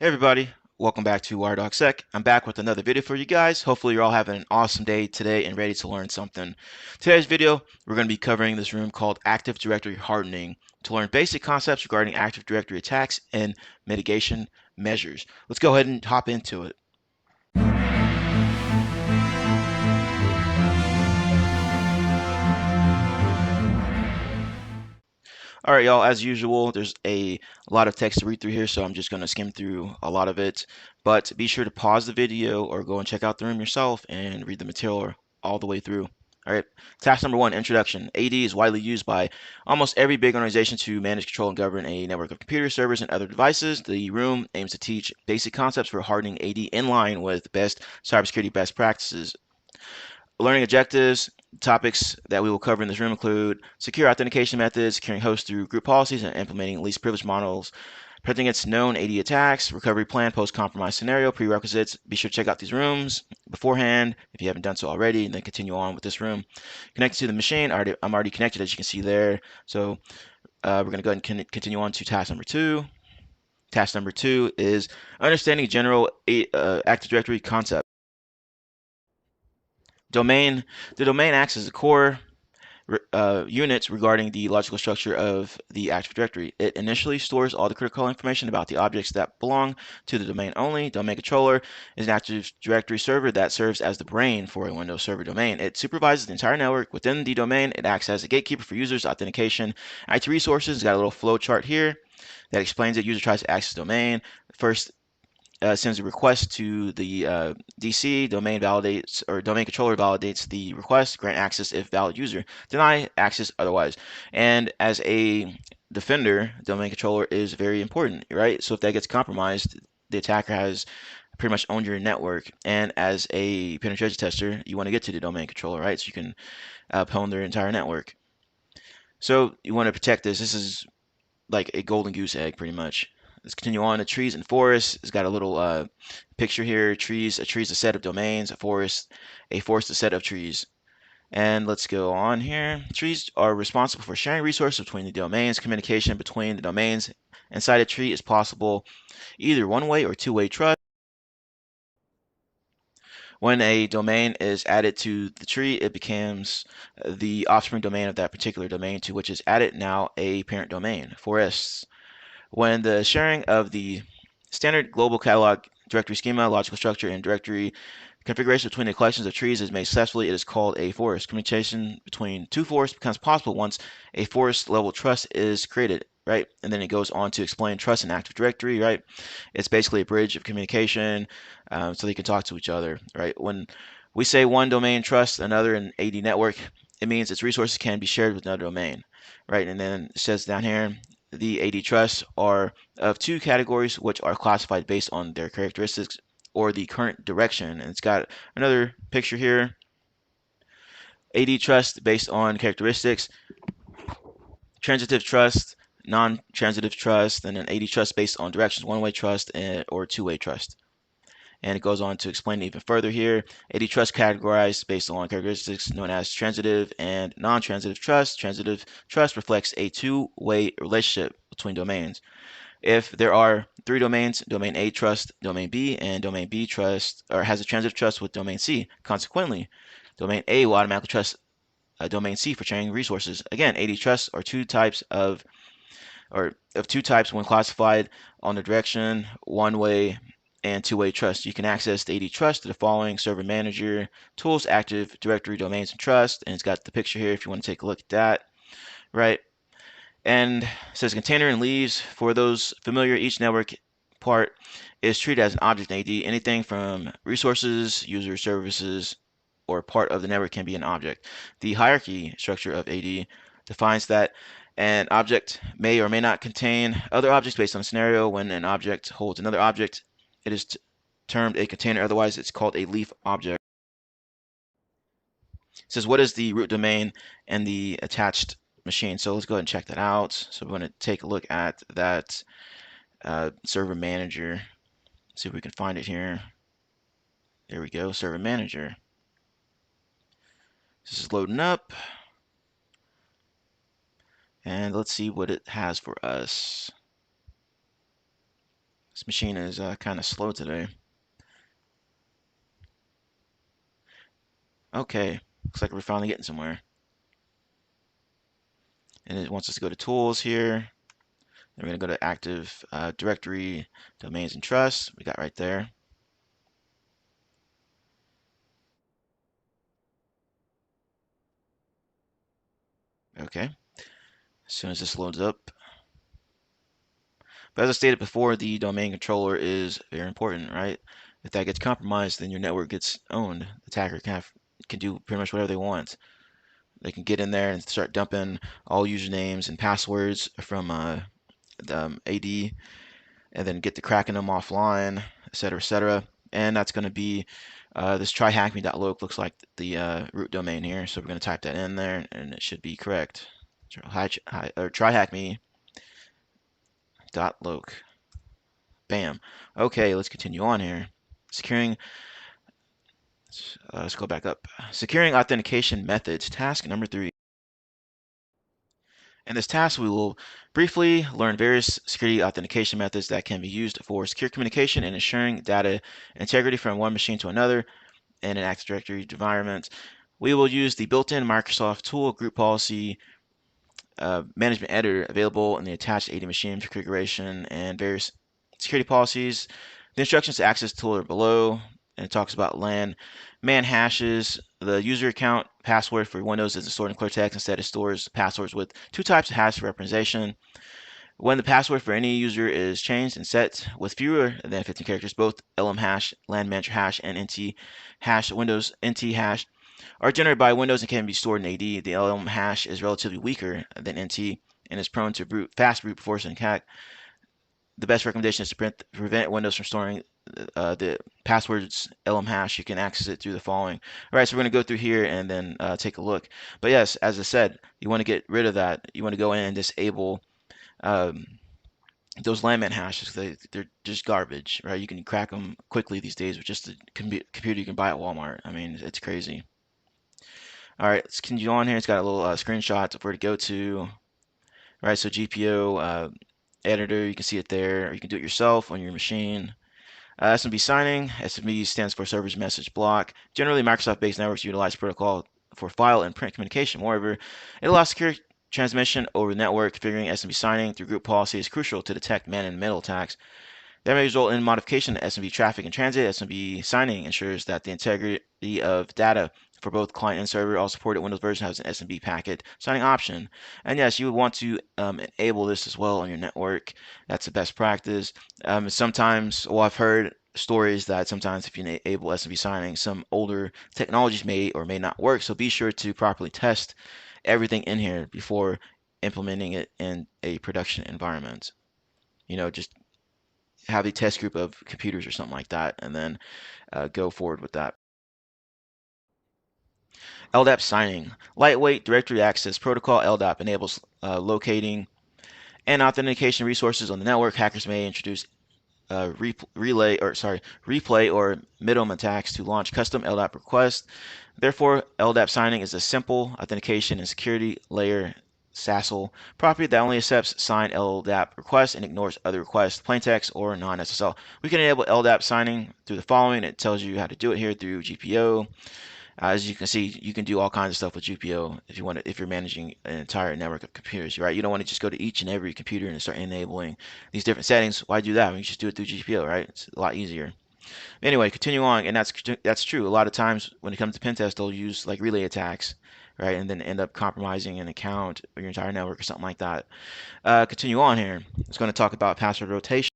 Hey everybody, welcome back to WireDogSec. I'm back with another video for you guys. Hopefully you're all having an awesome day today and ready to learn something. Today's video, we're going to be covering this room called Active Directory Hardening to learn basic concepts regarding Active Directory attacks and mitigation measures. Let's go ahead and hop into it. All right, y'all, as usual, there's a lot of text to read through here, so I'm just going to skim through a lot of it. But be sure to pause the video or go and check out the room yourself and read the material all the way through. All right, task number 1, introduction. AD is widely used by almost every big organization to manage, control, and govern a network of computers, servers, and other devices. The room aims to teach basic concepts for hardening AD in line with best cybersecurity best practices. Learning objectives, topics that we will cover in this room include secure authentication methods, securing hosts through group policies, and implementing least privilege models, protecting against known AD attacks, recovery plan, post-compromise scenario, prerequisites. Be sure to check out these rooms beforehand if you haven't done so already, and then continue on with this room. Connected to the machine, I'm already connected, as you can see there. So we're going to go ahead and continue on to task number 2. Task number 2 is understanding general Active Directory concept. Domain. The domain acts as the core units regarding the logical structure of the Active Directory. It initially stores all the critical information about the objects that belong to the domain only. Domain controller is an Active Directory server that serves as the brain for a Windows Server domain. It supervises the entire network within the domain. It acts as a gatekeeper for users, authentication, IT resources. It's got a little flow chart here that explains that user tries to access the domain. First, sends a request to the DC, domain validates, or domain controller validates the request, grant access if valid user, deny access otherwise. And as a defender, domain controller is very important, right? So if that gets compromised, the attacker has pretty much owned your network. And as a penetration tester, you want to get to the domain controller, right? So you can pwn their entire network. So you want to protect this. This is like a golden goose egg, pretty much. Let's continue on to trees and forests. It's got a little picture here. Trees, a tree is a set of domains. A forest is a set of trees. And let's go on here. Trees are responsible for sharing resources between the domains. Communication between the domains inside a tree is possible either one-way or two-way trust. When a domain is added to the tree, it becomes the offspring domain of that particular domain to which is added now a parent domain. Forests. When the sharing of the standard global catalog directory schema, logical structure, and directory configuration between the collections of trees is made successfully, it is called a forest. Communication between two forests becomes possible once a forest level trust is created, right? And then it goes on to explain trust in Active Directory, right? It's basically a bridge of communication so they can talk to each other, right? When we say one domain trusts another in AD network, it means its resources can be shared with another domain, right? And then it says down here, the AD trusts are of two categories which are classified based on their characteristics or the current direction. And it's got another picture here. AD trust based on characteristics, transitive trust, non-transitive trust, and an AD trust based on directions, one-way trust or two-way trust. And it goes on to explain even further here. AD trust categorized based on characteristics known as transitive and non-transitive trust. Transitive trust reflects a two-way relationship between domains. If there are three domains, domain A trusts domain B, and domain B trusts or has a transitive trust with domain C. Consequently, domain A will automatically trust domain C for sharing resources. Again, AD trusts are two types of two types when classified on the direction, one-way and two-way trust. You can access the AD trust to the following: server manager, tools, Active Directory, domains, and trust. And it's got the picture here if you want to take a look at that, right? And it says container and leaves. For those familiar, each network part is treated as an object in AD. Anything from resources, user services, or part of the network can be an object. The hierarchy structure of AD defines that an object may or may not contain other objects based on a scenario. When an object holds another object, it is termed a container. Otherwise, it's called a leaf object. It says, what is the root domain and the attached machine? So let's go ahead and check that out. So we're going to take a look at that server manager. See if we can find it here. There we go, server manager. This is loading up. And let's see what it has for us. This machine is kind of slow today. Okay, looks like we're finally getting somewhere. And it wants us to go to Tools here. Then we're going to go to Active Directory, Domains and Trusts. We got right there. Okay, as soon as this loads up. But as I stated before, the domain controller is very important, right? If that gets compromised, then your network gets owned. The attacker can do pretty much whatever they want. They can get in there and start dumping all usernames and passwords from the AD, and then get to cracking them offline, etc., etc. And that's going to be this tryhackme.loc looks like the root domain here, so we're going to type that in there, and it should be correct. Tryhackme.loc. Bam. Okay, let's continue on here. Securing. Let's go back up. Securing authentication methods. Task number 3. In this task, we will briefly learn various security authentication methods that can be used for secure communication and ensuring data integrity from one machine to another in an Active Directory environment. We will use the built-in Microsoft tool group policy management editor available in the attached AD machine configuration and various security policies. The instructions to access the tool are below, and it talks about LAN man hashes. The user account password for Windows isn't stored in clear text. Instead, it stores passwords with 2 types of hash representation. When the password for any user is changed and set with fewer than 15 characters, both LM hash, LAN manager hash, and NT hash, Windows NT hash, are generated by Windows and can be stored in AD. The LM hash is relatively weaker than NT and is prone to fast brute force and attack. The best recommendation is to prevent Windows from storing the passwords LM hash. You can access it through the following. All right, so we're going to go through here and then take a look. But yes, as I said, you want to get rid of that. You want to go in and disable um, those landman hashes. They're just garbage, right? You can crack them quickly these days with just a computer you can buy at Walmart. I mean, it's crazy. All right, let's continue on here. It's got a little screenshot of where to go to. All right, so GPO editor, you can see it there. Or you can do it yourself on your machine. SMB signing. SMB stands for Server's Message Block. Generally, Microsoft-based networks utilize protocol for file and print communication. Moreover, it allows secure transmission over the network. Configuring SMB signing through group policy is crucial to detect man-in-the-middle attacks. That may result in modification to SMB traffic in transit. SMB signing ensures that the integrity of data for both client and server. All supported Windows version has an SMB packet signing option. And yes, you would want to enable this as well on your network. That's the best practice. Sometimes, well, I've heard stories that sometimes if you enable SMB signing, some older technologies may or may not work. So be sure to properly test everything in here before implementing it in a production environment. Just have a test group of computers or something like that, and then go forward with that. LDAP signing. Lightweight directory access protocol. LDAP enables locating and authentication resources on the network. Hackers may introduce replay or minimum attacks to launch custom LDAP requests. Therefore, LDAP signing is a simple authentication and security layer SASL property that only accepts signed LDAP requests and ignores other requests, plaintext or non-SSL. We can enable LDAP signing through the following. It tells you how to do it here through GPO. As you can see, you can do all kinds of stuff with GPO if you're managing an entire network of computers, right? You don't want to just go to each and every computer and start enabling these different settings. Why do that? You just do it through GPO, right? It's a lot easier. Anyway, continue on, and that's true. A lot of times when it comes to pen test, they'll use like relay attacks, right, and then end up compromising an account or your entire network or something like that. Continue on here. It's going to talk about password rotation.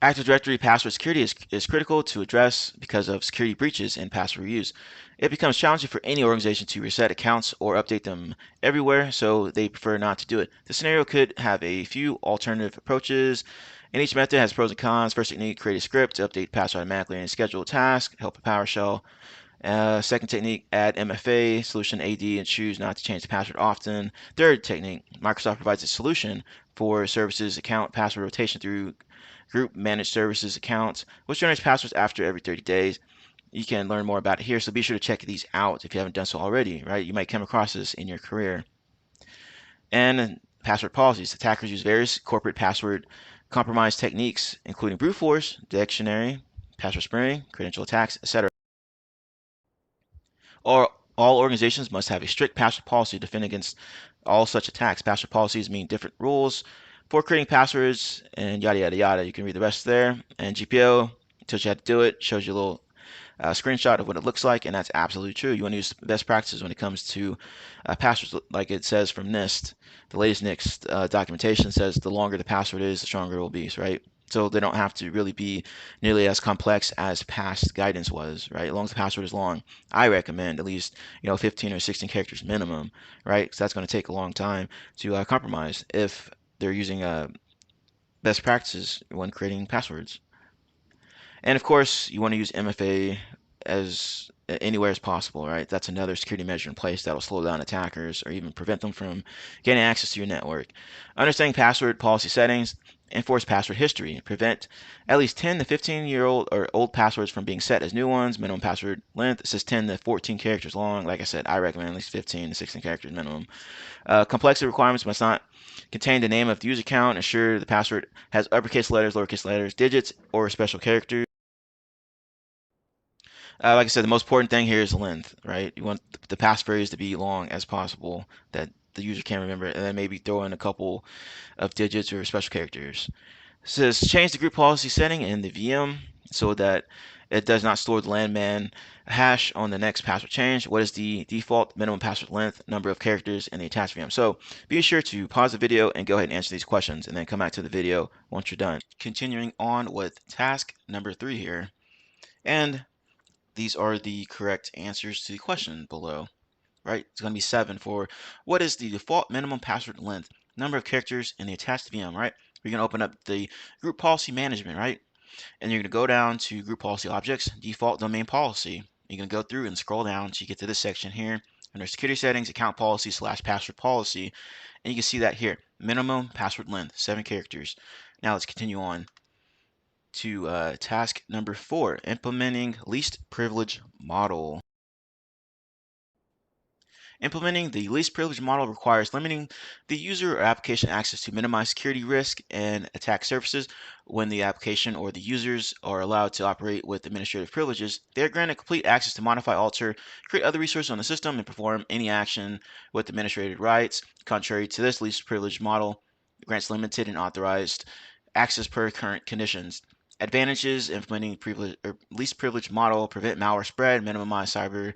Active Directory password security is critical to address because of security breaches and password reuse. It becomes challenging for any organization to reset accounts or update them everywhere, so they prefer not to do it. The scenario could have a few alternative approaches, and each method has pros and cons. First technique, create a script to update password automatically and schedule a task, help a PowerShell. Second technique, add MFA, solution AD, and choose not to change the password often. Third technique, Microsoft provides a solution for services account password rotation through group managed services accounts, which generates passwords after every 30 days. You can learn more about it here, so be sure to check these out if you haven't done so already, right? You might come across this in your career. And password policies. Attackers use various corporate password Compromise techniques, including brute force, dictionary, password sparing, credential attacks, etc. All organizations must have a strict password policy to defend against all such attacks. Password policies mean different rules for creating passwords and yada yada yada. You can read the rest there. And GPO tells you how to do it, shows you a little screenshot of what it looks like, and that's absolutely true. You want to use best practices when it comes to passwords, like it says from NIST. The latest NIST documentation says the longer the password is, the stronger it will be, right? So they don't have to really be nearly as complex as past guidance was, right? As long as the password is long, I recommend at least 15 or 16 characters minimum, right? Because that's going to take a long time to compromise if they're using best practices when creating passwords. And of course, you want to use MFA as anywhere as possible, right? That's another security measure in place that will slow down attackers or even prevent them from getting access to your network. Understanding password policy settings, enforce password history, prevent at least 10 to 15-year-old or old passwords from being set as new ones. Minimum password length, it says 10 to 14 characters long. Like I said, I recommend at least 15 to 16 characters minimum. Complexity requirements must not contain the name of the user account. Ensure the password has uppercase letters, lowercase letters, digits, or special characters. Like I said, the most important thing here is length, right? You want the passphrase to be long as possible that the user can remember, and then maybe throw in a couple of digits or special characters. It says change the group policy setting in the VM so that it does not store the landman hash on the next password change. What is the default minimum password length, number of characters in the attached VM? So be sure to pause the video and go ahead and answer these questions, and then come back to the video once you're done. Continuing on with task number 3 here, and these are the correct answers to the question below, right? It's going to be 7 for what is the default minimum password length, number of characters in the attached VM, right? We're going to open up the group policy management, right? And you're going to go down to group policy objects, default domain policy. You're going to go through and scroll down until you get to this section here under security settings, account policy / password policy. And you can see that here, minimum password length, 7 characters. Now let's continue on to task number 4, implementing least privilege model. Implementing the least privilege model requires limiting the user or application access to minimize security risk and attack surfaces. When the application or the users are allowed to operate with administrative privileges, they are granted complete access to modify, alter, create other resources on the system, and perform any action with administrative rights. Contrary to this, least privilege model grants limited and authorized access per current conditions. Advantages: implementing least privilege model, prevent malware spread, minimize cyber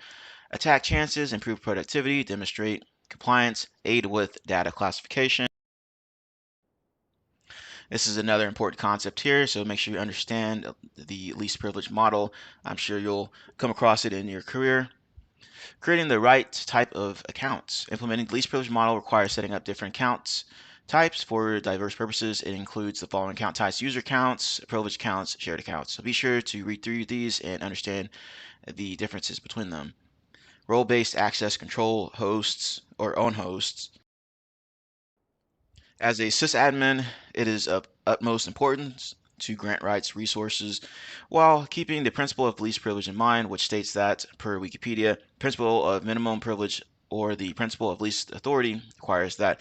attack chances, improve productivity, demonstrate compliance, aid with data classification. This is another important concept here, so make sure you understand the least privilege model. I'm sure you'll come across it in your career. Creating the right type of accounts. Implementing the least privilege model requires setting up different accounts types for diverse purposes. It includes the following account types: user accounts, privilege accounts, shared accounts. So be sure to read through these and understand the differences between them. Role-based access control hosts or own hosts. As a sysadmin, it is of utmost importance to grant rights resources while keeping the principle of least privilege in mind, which states that, per Wikipedia, principle of minimum privilege or the principle of least authority requires that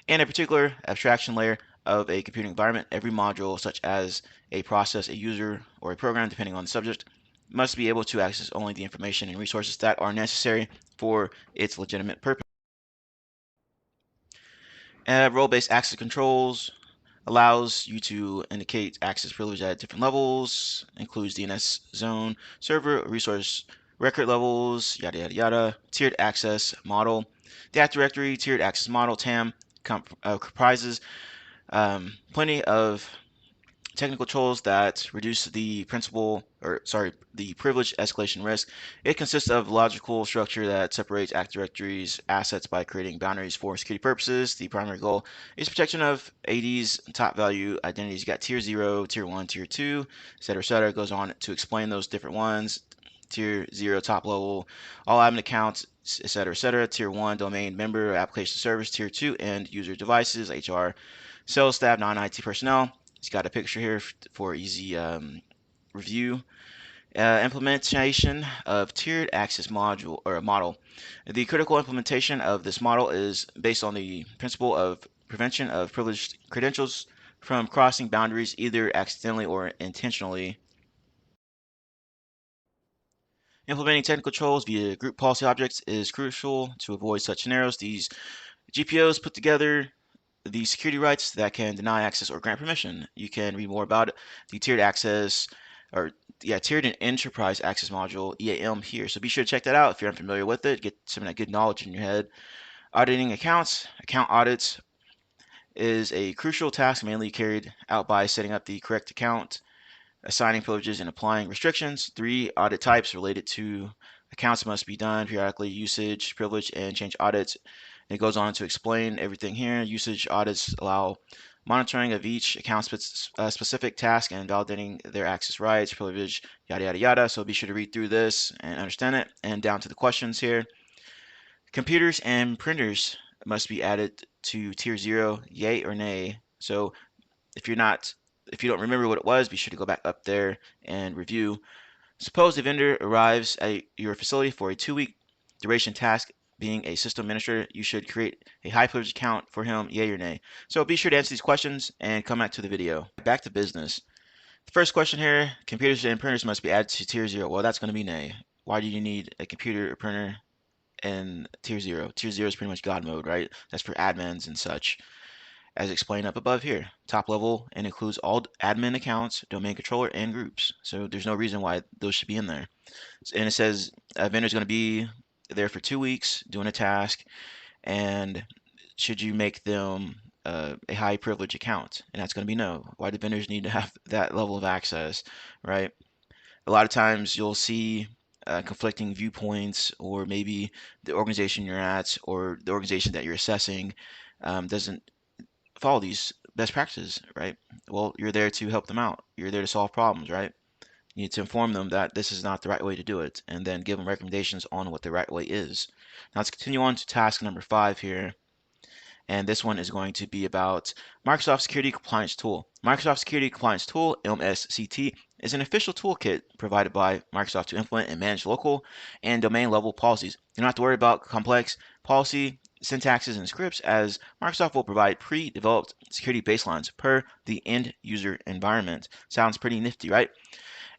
in a particular abstraction layer of a computing environment, every module, such as a process, a user, or a program, depending on the subject, must be able to access only the information and resources that are necessary for its legitimate purpose. Role-based access controls allows you to indicate access privilege at different levels, includes DNS zone, server, resource record levels, yada yada yada. Tiered access model. The Active Directory tiered access model (TAM) comprises plenty of technical controls that reduce the the privilege escalation risk. It consists of logical structure that separates Active Directory's assets by creating boundaries for security purposes. The primary goal is protection of AD's top value identities. You got tier 0, tier 1, tier 2, etc., etc. It goes on to explain those different ones. Tier 0, top level, all admin accounts, etc., etc. Tier 1, domain member, application service. Tier 2, end user devices, HR, sales staff, non-IT personnel. It's got a picture here for easy review. Implementation of tiered access module or model. The critical implementation of this model is based on the principle of prevention of privileged credentials from crossing boundaries either accidentally or intentionally. Implementing technical controls via group policy objects is crucial to avoid such scenarios. These GPOs put together the security rights that can deny access or grant permission. You can read more about it. The tiered access, or yeah, tiered and enterprise access module, EAM here. So be sure to check that out if you're unfamiliar with it. Get some of that good knowledge in your head. Auditing accounts. Account audits is a crucial task mainly carried out by setting up the correct account, assigning privileges, and applying restrictions. 3 audit types related to accounts must be done periodically: usage, privilege, and change audits. And it goes on to explain everything here. Usage audits allow monitoring of each account specific task and validating their access rights, privilege, yada yada yada. So be sure to read through this and understand it. And down to the questions here. Computers and printers must be added to tier 0, yay or nay. So if you don't remember what it was, be sure to go back up there and review. Suppose a vendor arrives at your facility for a 2-week duration task. Being a system administrator, you should create a high privilege account for him, yay or nay. So be sure to answer these questions and come back to the video. Back to business. The first question here, computers and printers must be added to tier 0. Well, that's going to be nay. Why do you need a computer or printer in tier 0? Tier 0 is pretty much God mode, right? That's for admins and such, as explained up above here. Top level and includes all admin accounts, domain controller, and groups. So there's no reason why those should be in there. And it says a vendor is going to be there for 2 weeks doing a task, and should you make them a high privilege account? And that's going to be no. Why do vendors need to have that level of access, right? A lot of times you'll see conflicting viewpoints, or maybe the organization you're at or the organization that you're assessing doesn't follow these best practices, right? Well, you're there to help them out. You're there to solve problems, right? You need to inform them that this is not the right way to do it, and then give them recommendations on what the right way is. Now let's continue on to task number 5 here. And this one is going to be about Microsoft Security Compliance Tool. Microsoft Security Compliance Tool, MSCT, is an official toolkit provided by Microsoft to implement and manage local and domain level policies. You don't have to worry about complex policy syntaxes and scripts, as Microsoft will provide pre-developed security baselines per the end user environment. Sounds pretty nifty, right?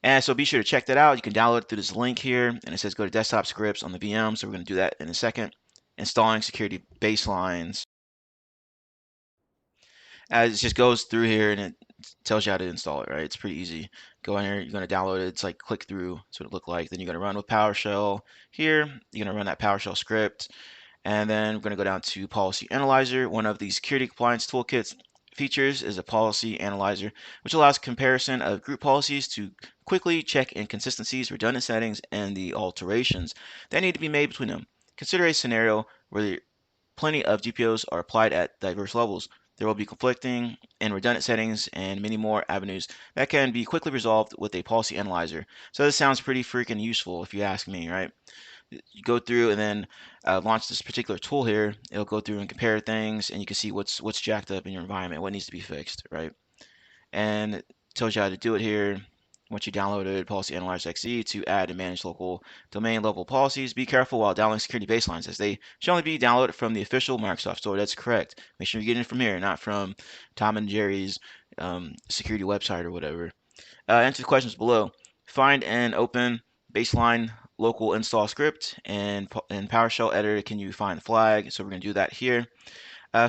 And so be sure to check that out. You can download it through this link here, and it says go to desktop scripts on the VM. So we're going to do that in a second. Installing security baselines. It just goes through here and it tells you how to install it, right? It's pretty easy. Go in here, you're going to download it. It's like click through. That's what it look like. Then you're going to run with PowerShell here. You're going to run that PowerShell script. And then we're going to go down to Policy Analyzer. One of the Security Compliance Toolkit's features is a Policy Analyzer, which allows comparison of group policies to quickly check inconsistencies, redundant settings, and the alterations that need to be made between them. Consider a scenario where plenty of GPOs are applied at diverse levels. There will be conflicting and redundant settings and many more avenues that can be quickly resolved with a policy analyzer. So this sounds pretty freaking useful if you ask me, right? You go through and then launch this particular tool here. It'll go through and compare things, and you can see what's jacked up in your environment, what needs to be fixed, right? And it tells you how to do it here. Once you downloaded Policy Analyzer XE to add and manage local domain level policies, be careful while downloading security baselines, as they should only be downloaded from the official Microsoft Store. That's correct. Make sure you're getting it from here, not from Tom and Jerry's security website or whatever. Answer the questions below. Find and open baseline local install script, and in PowerShell editor, can you find the flag? So we're going to do that here.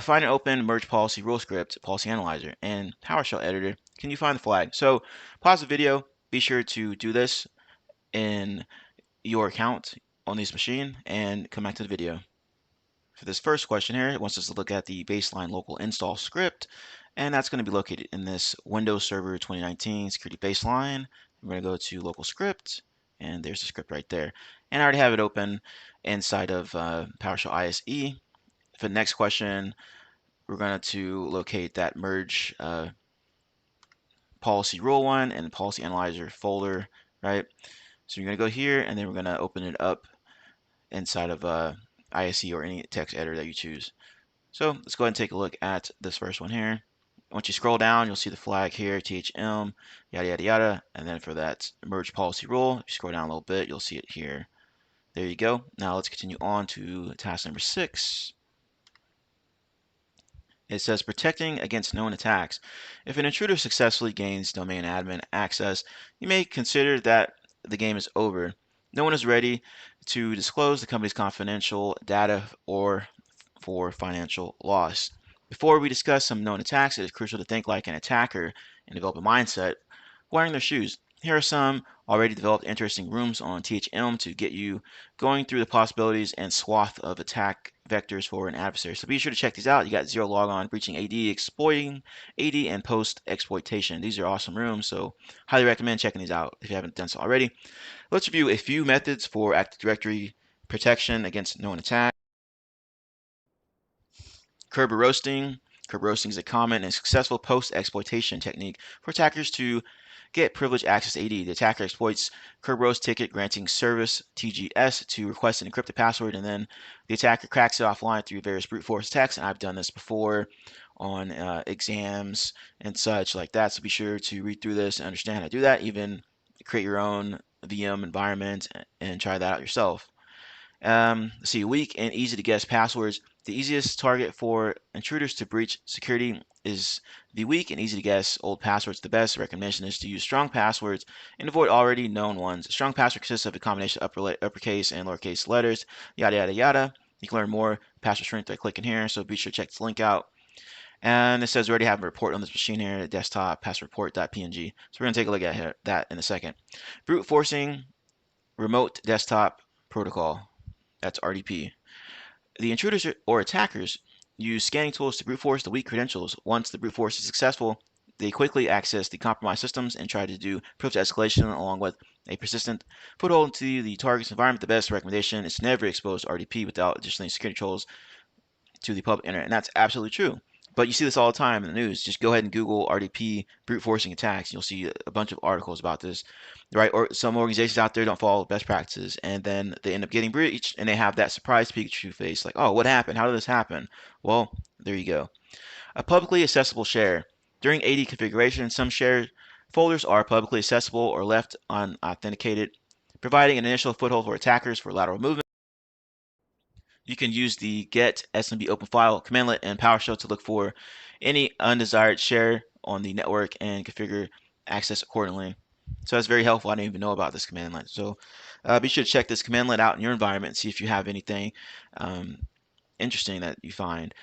Find and open merge policy rule script, policy analyzer, and PowerShell editor. Can you find the flag? So pause the video. Be sure to do this in your account on this machine and come back to the video. For this first question here, it wants us to look at the baseline local install script, and that's going to be located in this Windows Server 2019 security baseline. We're going to go to local script, and there's the script right there. And I already have it open inside of PowerShell ISE. For the next question, we're going to locate that merge policy rule one and the policy analyzer folder, right? So you're going to go here, and then we're going to open it up inside of ISE or any text editor that you choose. So let's go ahead and take a look at this first one here. Once you scroll down, you'll see the flag here, THM, yada, yada, yada. And then for that merge policy rule, if you scroll down a little bit, you'll see it here. There you go. Now let's continue on to task number 6. It says protecting against known attacks. If an intruder successfully gains domain admin access, you may consider that the game is over. No one is ready to disclose the company's confidential data or for financial loss. Before we discuss some known attacks, it is crucial to think like an attacker and develop a mindset wearing their shoes. Here are some already developed interesting rooms on THM to get you going through the possibilities and swath of attack vectors for an adversary. So be sure to check these out. You got zero logon, breaching AD, exploiting AD, and post exploitation. These are awesome rooms, so highly recommend checking these out if you haven't done so already. Let's review a few methods for Active Directory protection against known attacks. Kerber roasting. Kerber roasting is a common and successful post-exploitation technique for attackers to get privileged access to AD. The attacker exploits Kerberos ticket granting service TGS to request an encrypted password, and then the attacker cracks it offline through various brute force attacks. And I've done this before on exams and such like that. So be sure to read through this and understand how to do that. Even create your own VM environment and try that out yourself. Let's see, weak and easy to guess passwords. The easiest target for intruders to breach security is the weak and easy to guess old passwords. The best recommendation is to use strong passwords and avoid already known ones. A strong password consists of a combination of uppercase and lowercase letters, yada, yada, yada. You can learn more password strength by clicking here, so be sure to check this link out. And it says we already have a report on this machine here, desktop password report.png. So we're going to take a look at that in a second. Brute forcing remote desktop protocol. That's RDP. The intruders or attackers use scanning tools to brute force the weak credentials. Once the brute force is successful, they quickly access the compromised systems and try to do privilege escalation along with a persistent foothold into the target's environment. The best recommendation is to never expose RDP without additional security controls to the public internet, and that's absolutely true. But you see this all the time in the news. Just go ahead and Google RDP brute forcing attacks. You'll see a bunch of articles about this, right? Or some organizations out there don't follow best practices, and then they end up getting breached, and they have that surprise Pikachu face, like, "Oh, what happened? How did this happen?" Well, there you go. A publicly accessible share. During AD configuration, some share folders are publicly accessible or left unauthenticated, providing an initial foothold for attackers for lateral movement. You can use the get SMB open file commandlet and PowerShell to look for any undesired share on the network and configure access accordingly. So that's very helpful. I didn't even know about this commandlet. So be sure to check this commandlet out in your environment and see if you have anything um, interesting that you find.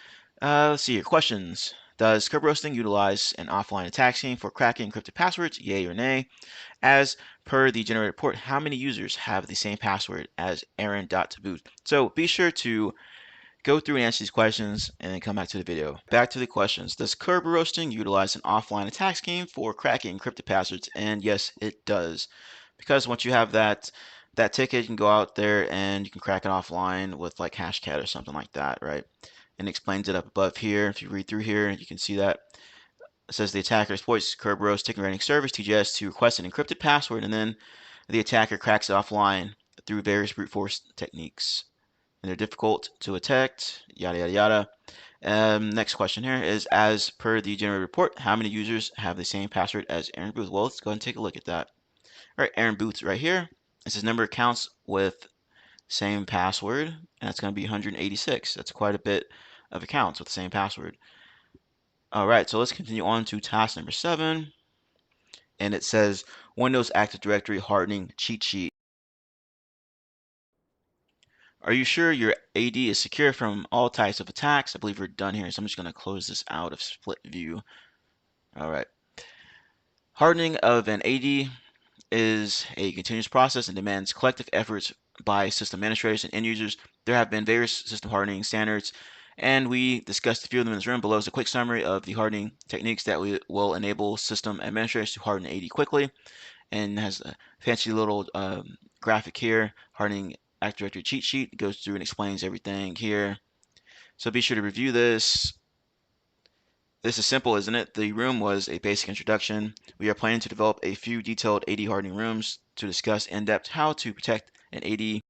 Let's see here. Questions. Does curb roasting utilize an offline attack scheme for cracking encrypted passwords? Yay or nay? As per the generated report, how many users have the same password as Aaron.boot? So be sure to go through and answer these questions and then come back to the video. Back to the questions. Does curb roasting utilize an offline attack scheme for cracking encrypted passwords? And yes, it does. Because once you have that ticket, you can go out there and you can crack it offline with like Hashcat or something like that, right? And it explains it up above here. If you read through here, you can see that. It says the attacker exploits Kerberos ticket writing service TGS to request an encrypted password, and then the attacker cracks it offline through various brute force techniques. And they're difficult to detect, yada yada yada. Next question here is, as per the generated report, how many users have the same password as Aaron Booth? Well, let's go ahead and take a look at that. All right, Aaron Booth's right here. It says number of accounts with same password, and that's going to be 186. That's quite a bit of accounts with the same password. All right, so let's continue on to task number 7. And it says Windows Active Directory hardening cheat sheet. Are you sure your AD is secure from all types of attacks? I believe we're done here, so I'm just going to close this out of split view. All right. Hardening of an AD is a continuous process and demands collective efforts by system administrators and end users. There have been various system hardening standards, and we discussed a few of them in this room. Below is a quick summary of the hardening techniques that will enable system administrators to harden AD quickly, and has a fancy little graphic here, hardening Active Directory cheat sheet. It goes through and explains everything here. So be sure to review this. This is simple, isn't it? The room was a basic introduction. We are planning to develop a few detailed AD hardening rooms to discuss in depth how to protect an AD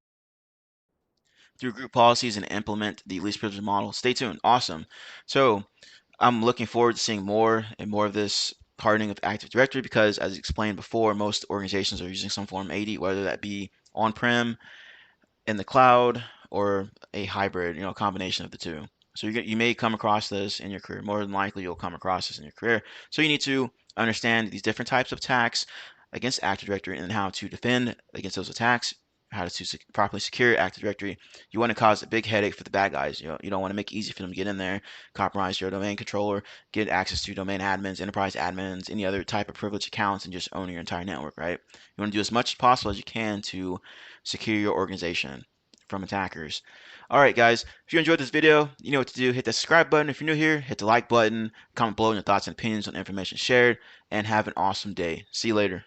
through group policies and implement the least privilege model. Stay tuned. Awesome. So I'm looking forward to seeing more and more of this hardening of Active Directory because, as explained before, most organizations are using some form of AD, whether that be on-prem, in the cloud, or a hybrid, a combination of the two. So you may come across this in your career. More than likely, you'll come across this in your career. So you need to understand these different types of attacks against Active Directory and how to defend against those attacks, how to properly secure Active Directory. You want to cause a big headache for the bad guys. You don't want to make it easy for them to get in there, compromise your domain controller, get access to domain admins, enterprise admins, any other type of privileged accounts, and just own your entire network, right? You want to do as much as possible as you can to secure your organization from attackers. All right, guys, if you enjoyed this video, you know what to do. Hit the subscribe button. If you're new here, hit the like button. Comment below your thoughts and opinions on information shared, and have an awesome day. See you later.